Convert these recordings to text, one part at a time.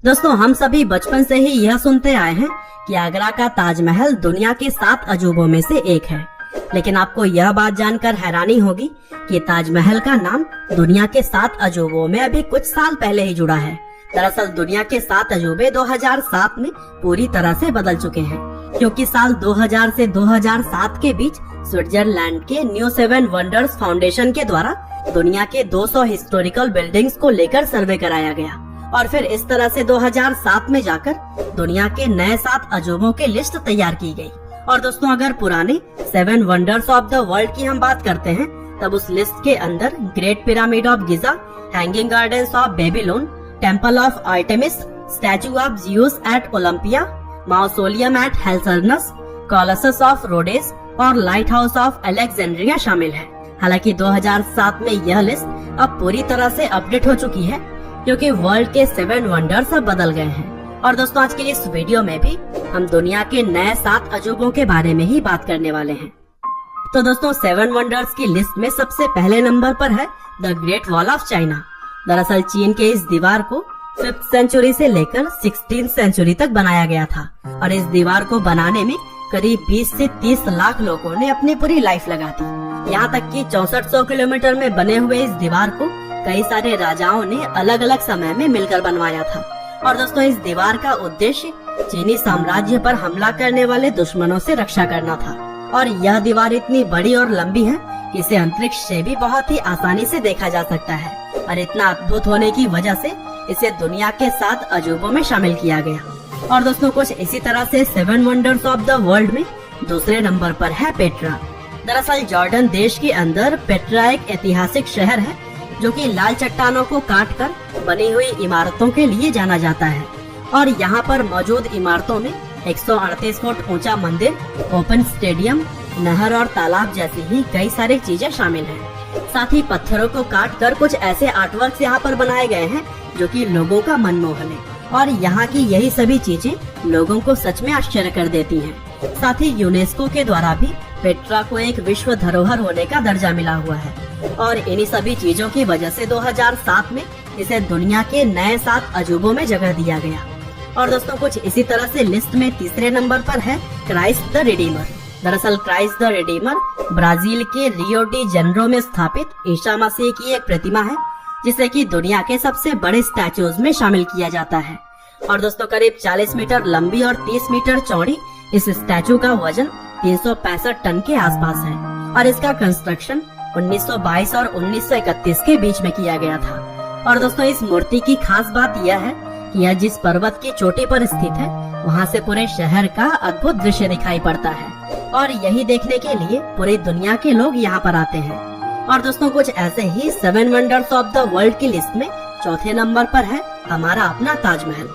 दोस्तों, हम सभी बचपन से ही यह सुनते आए हैं कि आगरा का ताजमहल दुनिया के 7 अजूबों में से एक है। लेकिन आपको यह बात जानकर हैरानी होगी कि ताजमहल का नाम दुनिया के 7 अजूबों में अभी कुछ साल पहले ही जुड़ा है। दरअसल दुनिया के 7 अजूबे 2007 में पूरी तरह से बदल चुके हैं, क्योंकि साल 2000 से 2007 के बीच स्विट्जरलैंड के न्यू 7 वंडर्स फाउंडेशन के द्वारा दुनिया के 200 हिस्टोरिकल बिल्डिंग्स को लेकर सर्वे कराया गया और फिर इस तरह से 2007 में जाकर दुनिया के नए 7 अजूबों की लिस्ट तैयार की गई। और दोस्तों, अगर पुराने 7 वंडर्स ऑफ द वर्ल्ड की हम बात करते हैं, तब उस लिस्ट के अंदर great pyramid of Giza, hanging gardens of Babylon, temple of Artemis, statue of Zeus at Olympia, mausoleum at Halicarnassus, colossus of Rhodes और लाइट हाउस ऑफ अलेक्जेंड्रिया शामिल है। हालांकि 2007 में यह लिस्ट अब पूरी तरह से अपडेट हो चुकी है, क्योंकि वर्ल्ड के 7 वंडर्स अब बदल गए हैं। और दोस्तों, आज के इस वीडियो में भी हम दुनिया के नए 7 अजूबों के बारे में ही बात करने वाले हैं। तो दोस्तों, 7 वंडर्स की लिस्ट में सबसे पहले नंबर पर है the great wall of China. दरअसल चीन के इस दीवार को 5th सेंचुरी से लेकर 16th सेंचुरी तक बनाया गया था और इस दीवार को बनाने में करीब 20 से 30 लाख लोगों ने अपनी पूरी लाइफ लगा दी। यहाँ तक कि 6400 किलोमीटर में बने हुए इस दीवार को कई सारे राजाओं ने अलग अलग समय में मिलकर बनवाया था। और दोस्तों, इस दीवार का उद्देश्य चीनी साम्राज्य पर हमला करने वाले दुश्मनों से रक्षा करना था। और यह दीवार इतनी बड़ी और लंबी है कि इसे अंतरिक्ष से भी बहुत ही आसानी से देखा जा सकता है और इतना अद्भुत होने की वजह से इसे दुनिया के 7 अजूबों में शामिल किया गया। और दोस्तों, कुछ इसी तरह से 7 वंडर्स ऑफ द वर्ल्ड में दूसरे नंबर पर है पेट्रा। दरअसल जॉर्डन देश के अंदर पेट्रा एक ऐतिहासिक शहर है जो कि लाल चट्टानों को काटकर बनी हुई इमारतों के लिए जाना जाता है। और यहाँ पर मौजूद इमारतों में 138 फुट ऊंचा मंदिर, ओपन स्टेडियम, नहर और तालाब जैसी ही कई सारी चीजें शामिल हैं। साथ ही पत्थरों को काटकर कुछ ऐसे आर्टवर्क्स यहाँ पर बनाए गए हैं जो कि लोगों का मन मोह ले। और यहाँ की यही सभी चीजें लोगों को सच में आश्चर्य कर देती हैं। साथ ही यूनेस्को के द्वारा भी पेट्रा को एक विश्व धरोहर होने का दर्जा मिला हुआ है और इन्हीं सभी चीजों की वजह से 2007 में इसे दुनिया के नए 7 अजूबों में जगह दिया गया। और दोस्तों, कुछ इसी तरह से लिस्ट में तीसरे नंबर पर है क्राइस्ट द रिडीमर। दरअसल क्राइस्ट द रिडीमर ब्राजील के रियो डी जेनेरो में स्थापित ईसा मसीह की एक प्रतिमा है, जिसे कि दुनिया के सबसे बड़े स्टैचूज में शामिल किया जाता है। और दोस्तों, करीब 40 मीटर लंबी और 30 मीटर चौड़ी इस स्टैचू का वजन 365 टन के आसपास है और इसका कंस्ट्रक्शन 1922 और 1931 के बीच में किया गया था। और दोस्तों, इस मूर्ति की खास बात यह है कि यह जिस पर्वत की चोटी पर स्थित है, वहां से पूरे शहर का अद्भुत दृश्य दिखाई पड़ता है और यही देखने के लिए पूरी दुनिया के लोग यहाँ पर आते हैं। और दोस्तों, कुछ ऐसे ही 7 वंडर्स ऑफ द वर्ल्ड की लिस्ट में चौथे नंबर पर है हमारा अपना ताजमहल।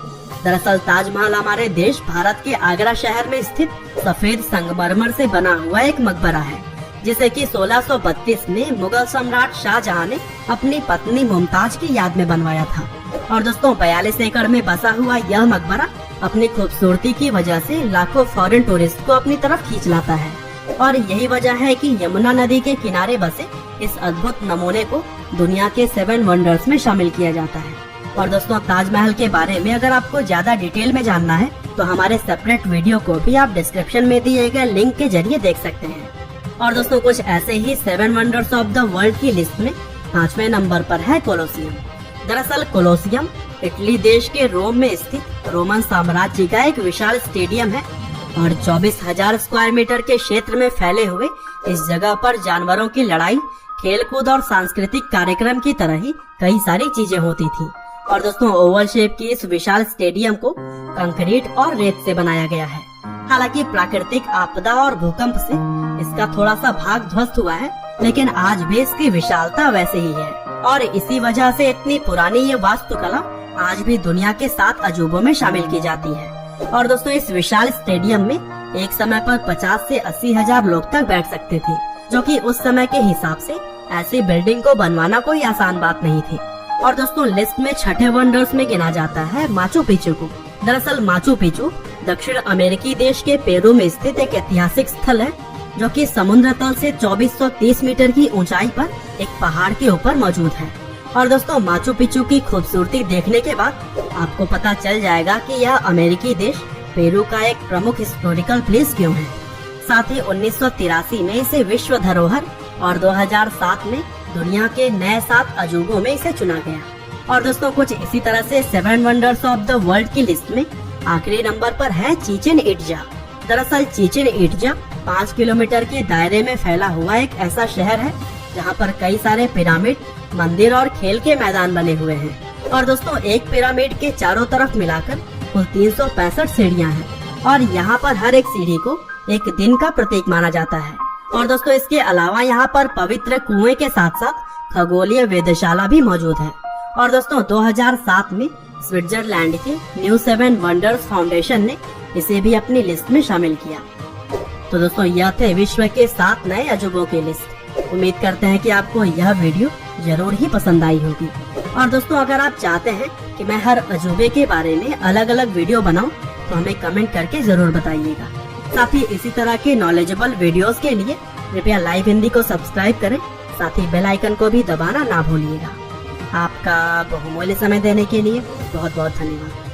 दरअसल ताजमहल हमारे देश भारत के आगरा शहर में स्थित सफेद संगमरमर से बना हुआ एक मकबरा है, जिसे कि 1632 में मुगल सम्राट शाहजहां ने अपनी पत्नी मुमताज की याद में बनवाया था। और दोस्तों, 42 एकड़ में बसा हुआ यह मकबरा अपनी खूबसूरती की वजह से लाखों फॉरेन टूरिस्ट को अपनी तरफ खींच लाता है और यही वजह है कि यमुना नदी के किनारे बसे इस अद्भुत नमूने को दुनिया के 7 वंडर्स में शामिल किया जाता है। और दोस्तों, ताजमहल के बारे में अगर आपको ज्यादा डिटेल में जानना है तो हमारे सेपरेट वीडियो को भी आप डिस्क्रिप्शन में दिए गए लिंक के जरिए देख सकते हैं। और दोस्तों, कुछ ऐसे ही 7 वंडर्स ऑफ द वर्ल्ड की लिस्ट में 5वें नंबर पर है कोलोसियम। दरअसल कोलोसियम इटली देश के रोम में स्थित रोमन साम्राज्य का एक विशाल स्टेडियम है और 24,000 स्क्वायर मीटर के क्षेत्र में फैले हुए इस जगह पर जानवरों की लड़ाई, खेलकूद और सांस्कृतिक कार्यक्रम की तरह ही कई सारी चीजें होती थी। और दोस्तों, ओवल शेप की इस विशाल स्टेडियम को कंक्रीट और रेत से बनाया गया है। हालांकि प्राकृतिक आपदा और भूकंप से इसका थोड़ा सा भाग ध्वस्त हुआ है, लेकिन आज भी इसकी विशालता वैसे ही है और इसी वजह से इतनी पुरानी ये वास्तुकला आज भी दुनिया के 7 अजूबों में शामिल की जाती है। और दोस्तों, इस विशाल स्टेडियम में एक समय पर 50 से 80 हजार लोग तक बैठ सकते थे, जो कि उस समय के हिसाब से ऐसी बिल्डिंग को बनवाना कोई आसान बात नहीं थी। और दोस्तों, लिस्ट में छठे वंडर्स में गिना जाता है माचू पिच्चू को। दरअसल माचू पिच्चू दक्षिण अमेरिकी देश के पेरू में स्थित एक ऐतिहासिक स्थल है, जो कि समुद्र तल से 2430 मीटर की ऊंचाई पर एक पहाड़ के ऊपर मौजूद है। और दोस्तों माचू पिच्चू की खूबसूरती देखने के बाद आपको पता चल जाएगा कि यह अमेरिकी देश पेरू का एक प्रमुख हिस्टोरिकल प्लेस क्यों है। साथ ही 1983 में इसे विश्व धरोहर और 2007 में दुनिया के नए 7 अजूबों में इसे चुना गया। और दोस्तों कुछ इसी तरह से 7 वंडर्स ऑफ द वर्ल्ड की लिस्ट में आखिरी नंबर पर है चिचेन इट्जा। दरअसल चिचेन इट्जा 5 किलोमीटर के दायरे में फैला हुआ एक ऐसा शहर है जहाँ पर कई सारे पिरामिड, मंदिर और खेल के मैदान बने हुए हैं। और दोस्तों एक पिरामिड के चारों तरफ मिलाकर कुल 365 सीढ़ियाँ हैं और यहाँ पर हर एक सीढ़ी को एक दिन का प्रतीक माना जाता है। और दोस्तों इसके अलावा यहाँ पर पवित्र कुएं के साथ साथ खगोलीय वेधशाला भी मौजूद है। और दोस्तों 2007 में स्विट्जरलैंड के न्यू 7 वंडर्स फाउंडेशन ने इसे भी अपनी लिस्ट में शामिल किया। तो दोस्तों यह थे विश्व के 7 नए अजूबों की लिस्ट। उम्मीद करते हैं कि आपको यह वीडियो जरूर ही पसंद आई होगी। और दोस्तों अगर आप चाहते हैं कि मैं हर अजूबे के बारे में अलग अलग वीडियो बनाऊं तो हमें कमेंट करके जरूर बताइएगा। साथ ही इसी तरह के नॉलेजेबल वीडियोस के लिए कृपया लाइव हिंदी को सब्सक्राइब करें। साथ ही बेल आइकन को भी दबाना ना भूलिएगा। आपका बहुमूल्य समय देने के लिए बहुत बहुत धन्यवाद।